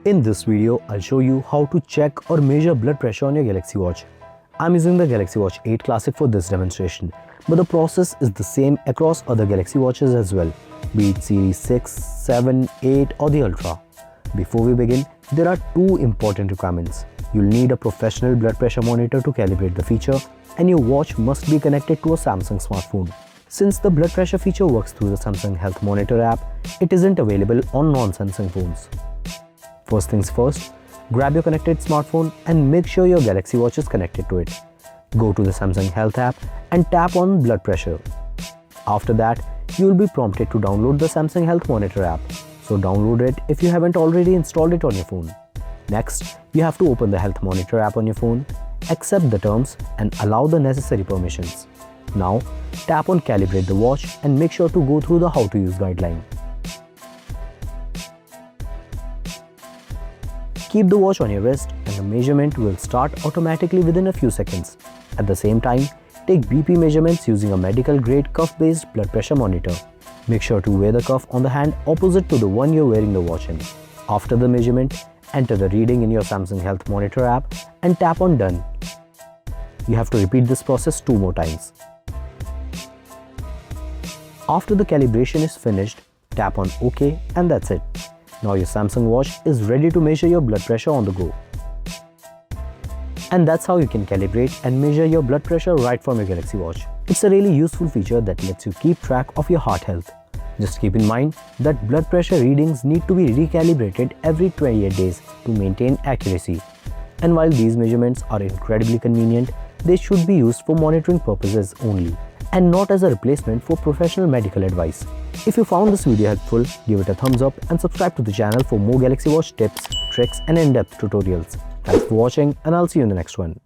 In this video, I'll show you how to check or measure blood pressure on your Galaxy Watch. I'm using the Galaxy Watch 8 Classic for this demonstration, but the process is the same across other Galaxy Watches as well, be it Series 6, 7, 8 or the Ultra. Before we begin, there are two important requirements. You'll need a professional blood pressure monitor to calibrate the feature, and your watch must be connected to a Samsung smartphone. Since the blood pressure feature works through the Samsung Health Monitor app, it isn't available on non-Samsung phones. First things first, grab your connected smartphone and make sure your Galaxy Watch is connected to it. Go to the Samsung Health app and tap on blood pressure. After that, you will be prompted to download the Samsung Health Monitor app. So download it if you haven't already installed it on your phone. Next, you have to open the Health Monitor app on your phone, accept the terms and allow the necessary permissions. Now, tap on Calibrate the watch and make sure to go through the How to Use guideline. Keep the watch on your wrist and the measurement will start automatically within a few seconds. At the same time, take BP measurements using a medical grade cuff-based blood pressure monitor. Make sure to wear the cuff on the hand opposite to the one you're wearing the watch in. After the measurement, enter the reading in your Samsung Health Monitor app and tap on Done. You have to repeat this process 2 more times. After the calibration is finished, tap on OK and that's it. Now your Samsung watch is ready to measure your blood pressure on the go. And that's how you can calibrate and measure your blood pressure right from your Galaxy Watch. It's a really useful feature that lets you keep track of your heart health. Just keep in mind that blood pressure readings need to be recalibrated every 28 days to maintain accuracy. And while these measurements are incredibly convenient, they should be used for monitoring purposes only, and not as a replacement for professional medical advice. If you found this video helpful, give it a thumbs up and subscribe to the channel for more Galaxy Watch tips, tricks and in-depth tutorials. Thanks for watching and I'll see you in the next one.